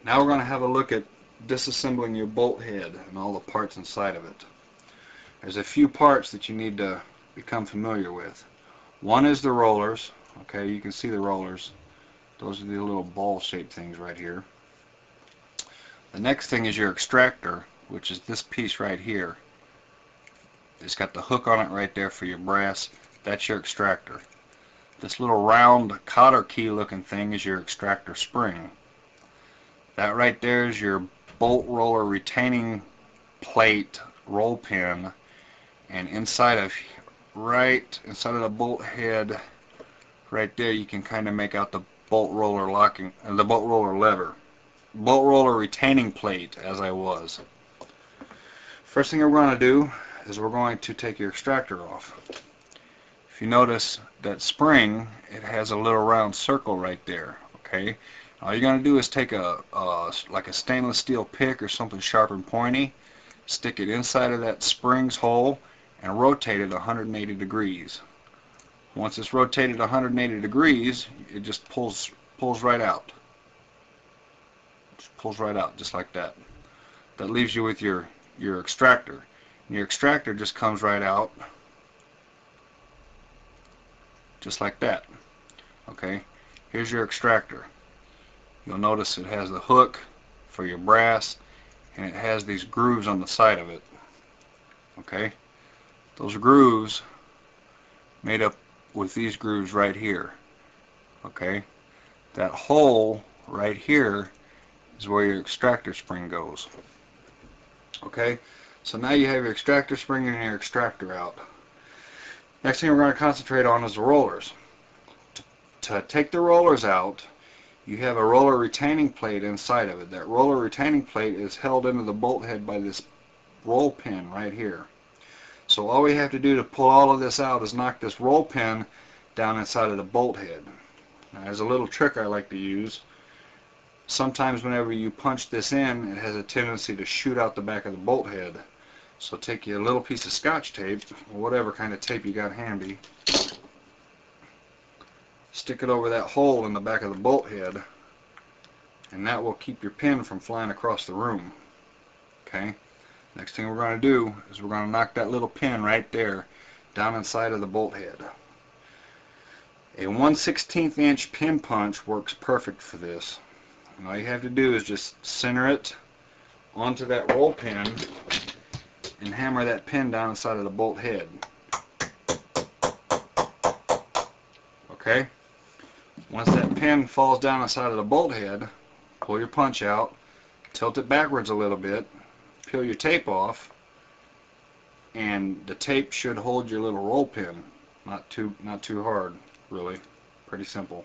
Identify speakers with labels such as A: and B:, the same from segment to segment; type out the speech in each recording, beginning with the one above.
A: Now we're going to have a look at disassembling your bolt head and all the parts inside of it. There's a few parts that you need to become familiar with. One is the rollers. Okay, you can see the rollers. Those are the little ball shaped things right here. The next thing is your extractor, which is this piece right here. It's got the hook on it right there for your brass. That's your extractor. This little round cotter key looking thing is your extractor spring. That right there is your bolt roller retaining plate roll pin, and right inside of the bolt head right there you can kind of make out the bolt roller locking the bolt roller lever. Bolt roller retaining plate, as I was. First thing we're going to do is we're going to take your extractor off. If you notice that spring, it has a little round circle right there. Okay, all you're going to do is take like a stainless steel pick or something sharp and pointy, stick it inside of that spring's hole, and rotate it 180 degrees. Once it's rotated 180 degrees, it just pulls right out. Just pulls right out, just like that. That leaves you with your extractor. And your extractor just comes right out, just like that. Okay, here's your extractor. You'll notice it has the hook for your brass, and it has these grooves on the side of it. Okay, those grooves made up with these grooves right here. Okay, that hole right here is where your extractor spring goes. Okay, so now you have your extractor spring and your extractor out. Next thing we're going to concentrate on is the rollers. To take the rollers out, you have a roller retaining plate inside of it. That roller retaining plate is held into the bolt head by this roll pin right here. So all we have to do to pull all of this out is knock this roll pin down inside of the bolt head. Now, there's a little trick I like to use. Sometimes whenever you punch this in, it has a tendency to shoot out the back of the bolt head. So take you a little piece of Scotch tape, or whatever kind of tape you got handy, stick it over that hole in the back of the bolt head, and that will keep your pin from flying across the room. Okay, next thing we're going to do is we're going to knock that little pin right there down inside of the bolt head. A 1/16 inch pin punch works perfect for this, and all you have to do is just center it onto that roll pin and hammer that pin down inside of the bolt head. Okay, once that pin falls down inside of the bolt head, pull your punch out, tilt it backwards a little bit, peel your tape off, and the tape should hold your little roll pin. Not too hard, really. Pretty simple.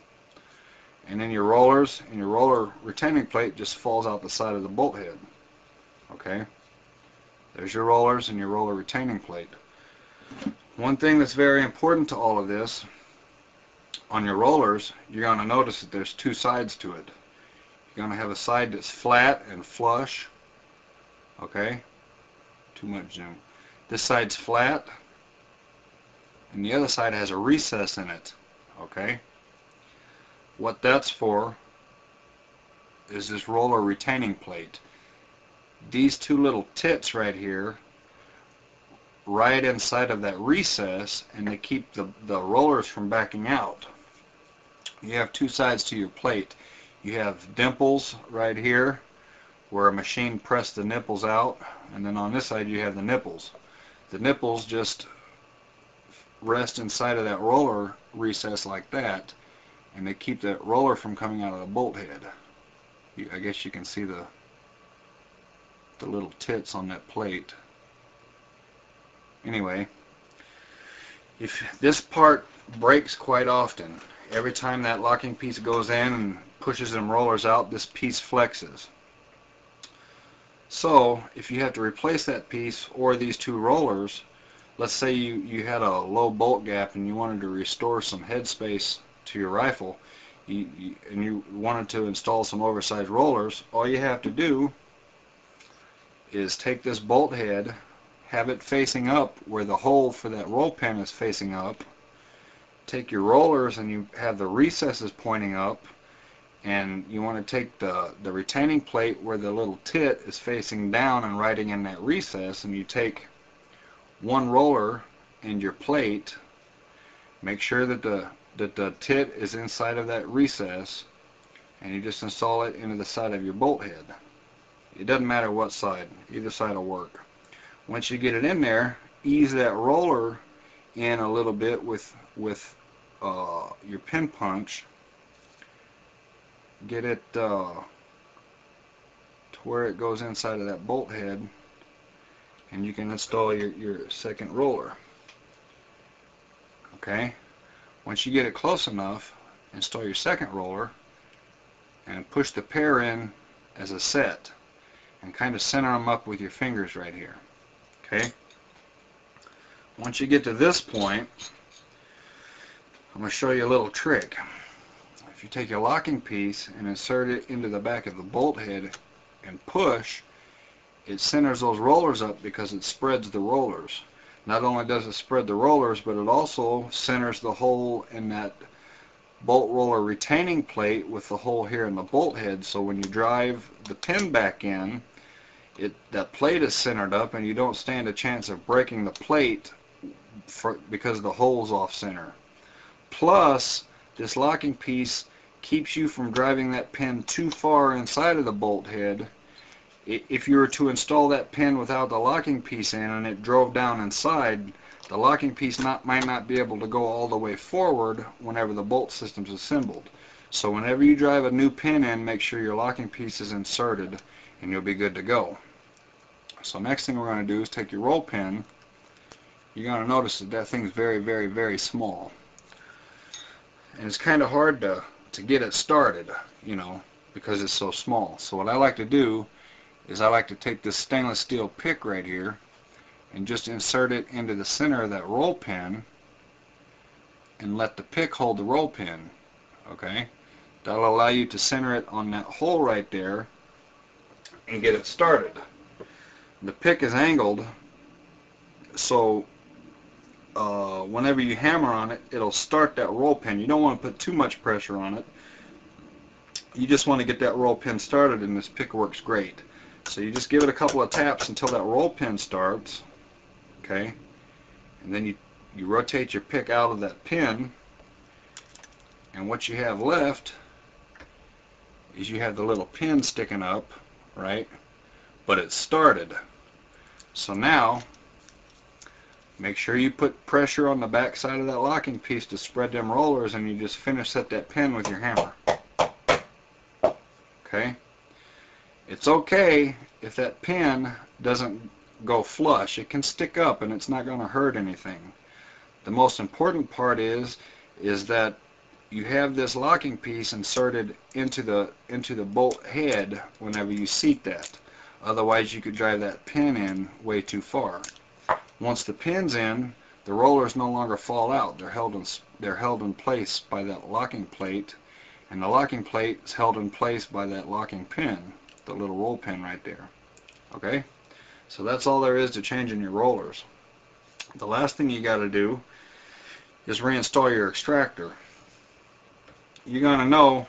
A: And then your rollers and your roller retaining plate just falls out the side of the bolt head. Okay, there's your rollers and your roller retaining plate. One thing that's very important to all of this, on your rollers, you're going to notice that there's two sides to it. You're going to have a side that's flat and flush. Okay, too much zoom. This side's flat, and the other side has a recess in it. Okay, what that's for is this roller retaining plate. These two little tits right here, right inside of that recess, and they keep the rollers from backing out. You have two sides to your plate. You have dimples right here where a machine pressed the nipples out, and then on this side you have the nipples. The nipples just rest inside of that roller recess like that, and they keep that roller from coming out of the bolt head. I guess you can see the little tits on that plate. Anyway, if this part breaks quite often, every time that locking piece goes in and pushes them rollers out, this piece flexes. So if you have to replace that piece or these two rollers, let's say you had a low bolt gap and you wanted to restore some headspace to your rifle, and you wanted to install some oversized rollers, all you have to do is take this bolt head, have it facing up where the hole for that roll pin is facing up, take your rollers and you have the recesses pointing up, and you want to take the retaining plate where the little tit is facing down and riding in that recess, and you take one roller and your plate, make sure that the tit is inside of that recess, and you just install it into the side of your bolt head. It doesn't matter what side, either side will work. Once you get it in there, ease that roller in a little bit with your pin punch. Get it to where it goes inside of that bolt head, and you can install your second roller. Okay? Once you get it close enough, install your second roller and push the pair in as a set, and kind of center them up with your fingers right here. Okay? Once you get to this point, I'm going to show you a little trick. If you take your locking piece and insert it into the back of the bolt head and push, it centers those rollers up because it spreads the rollers. Not only does it spread the rollers, but it also centers the hole in that bolt roller retaining plate with the hole here in the bolt head, so when you drive the pin back in, that plate is centered up and you don't stand a chance of breaking the plate because the hole's off center. Plus, this locking piece keeps you from driving that pin too far inside of the bolt head. If you were to install that pin without the locking piece in and it drove down inside, the locking piece might not be able to go all the way forward whenever the bolt system's assembled. So whenever you drive a new pin in, make sure your locking piece is inserted and you'll be good to go. So next thing we're going to do is take your roll pin. You're going to notice that thing's very, very, very small. And it's kind of hard to get it started, you know, because it's so small. So what I like to do is I like to take this stainless steel pick right here and just insert it into the center of that roll pin and let the pick hold the roll pin. Okay? That'll allow you to center it on that hole right there and get it started. The pick is angled, so whenever you hammer on it, it'll start that roll pin. You don't want to put too much pressure on it. You just want to get that roll pin started, and this pick works great. So you just give it a couple of taps until that roll pin starts, okay? And then you rotate your pick out of that pin, and what you have left is you have the little pin sticking up, right? But it's started. So now, make sure you put pressure on the back side of that locking piece to spread them rollers, and you just finish set that pin with your hammer. Okay? It's okay if that pin doesn't go flush. It can stick up and it's not going to hurt anything. The most important part is that you have this locking piece inserted into the bolt head whenever you seat that. Otherwise you could drive that pin in way too far. Once the pin's in, the rollers no longer fall out. They're held in place by that locking plate, and the locking plate is held in place by that locking pin, the little roll pin right there. Okay? So that's all there is to changing your rollers. The last thing you got to do is reinstall your extractor. You're going to know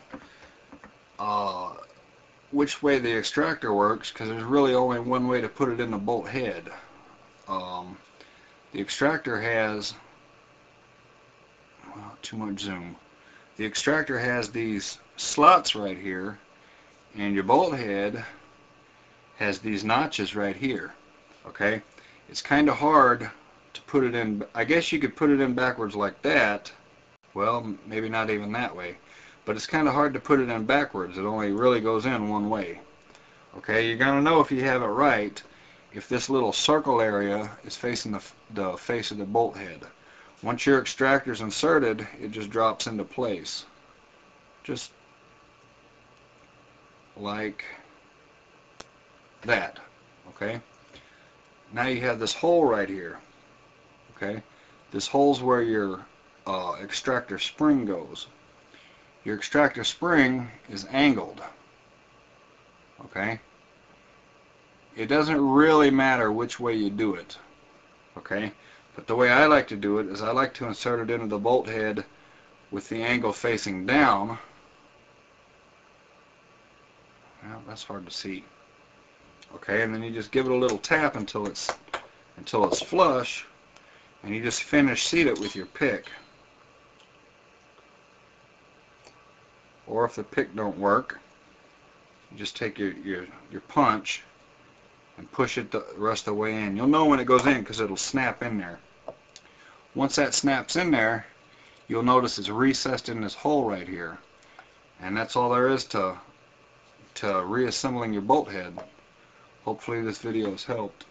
A: which way the extractor works, because there's really only one way to put it in the bolt head. The extractor has, well, too much zoom. The extractor has these slots right here, and your bolt head has these notches right here. Okay? It's kind of hard to put it in. I guess you could put it in backwards like that. Well, maybe not even that way. But it's kind of hard to put it in backwards. It only really goes in one way. Okay? You're going to know if you have it right if this little circle area is facing the face of the bolt head. Once your extractor is inserted, it just drops into place. Just like that. Okay? Now you have this hole right here. Okay? This hole's where your extractor spring goes. Your extractor spring is angled. Okay? It doesn't really matter which way you do it. Okay? But the way I like to do it is I like to insert it into the bolt head with the angle facing down. Well, that's hard to see. Okay, and then you just give it a little tap until it's flush, and you just finish seat it with your pick. Or if the pick don't work, you just take your punch and push it the rest of the way in. You'll know when it goes in because it'll snap in there. Once that snaps in there, you'll notice it's recessed in this hole right here. And that's all there is to reassembling your bolt head. Hopefully this video has helped.